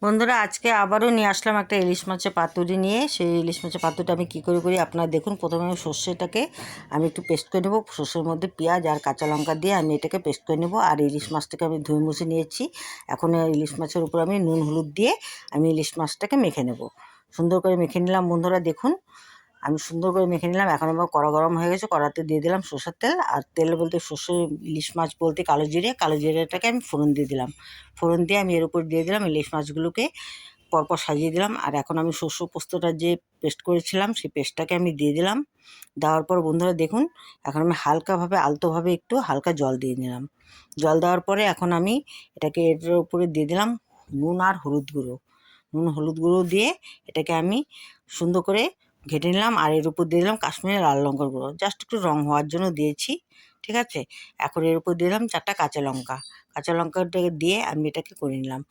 বন্ধুরা, আজকে আবারও নিয়ে আসলাম একটা ইলিশ মাছের পাতুরি নিয়ে। সেই ইলিশ মাছের পাতুরিটা আমি কী করে করি আপনারা দেখুন। প্রথমে আমি সর্ষেটাকে আমি একটু পেস্ট করে নেবো। সর্ষের মধ্যে পেঁয়াজ আর কাঁচা লঙ্কা দিয়ে আমি এটাকে পেস্ট করে নেবো। আর ইলিশ মাছটাকে আমি ধুয়ে মুছে নিয়েছি। এখন ইলিশ মাছের উপর আমি নুন হলুদ দিয়ে আমি ইলিশ মাছটাকে মেখে নেব। সুন্দর করে মেখে নিলাম বন্ধুরা, দেখুন আমি সুন্দর করে মেখে নিলাম। এখন আমার কড়া গরম হয়ে গেছে, কড়াতে দিয়ে দিলাম সর্ষের তেল। আর তেল বলতে সর্ষে, ইলিশ মাছ বলতে কালো জিরে, কালো জিরেটাকে আমি ফোড়ন দিয়ে দিলাম। ফোড়ন দিয়ে আমি এর উপর দিয়ে দিলাম ইলিশ মাছগুলোকে পরপর সাজিয়ে দিলাম। আর এখন আমি শস্য পোস্তটা যে পেস্ট করেছিলাম সেই পেস্টটাকে আমি দিয়ে দিলাম। দেওয়ার পর বন্ধুরা দেখুন, এখন আমি হালকাভাবে আলতোভাবে একটু হালকা জল দিয়ে নিলাম। জল দেওয়ার পরে এখন আমি এটাকে এটার উপরে দিয়ে দিলাম নুন আর হলুদ গুঁড়ো। নুন হলুদ গুঁড়ো দিয়ে এটাকে আমি সুন্দর করে ঘেটে নিলাম। আর এর উপর দিয়ে দিলাম কাশ্মীরি লাল লঙ্কার গুঁড়ো, জাস্ট একটু রং হওয়ার জন্য দিয়েছি, ঠিক আছে। এখন এর উপর দিয়ে দিলাম 4টা কাঁচা লঙ্কা। কাঁচা লঙ্কাটাকে দিয়ে আমি এটাকে করে নিলাম।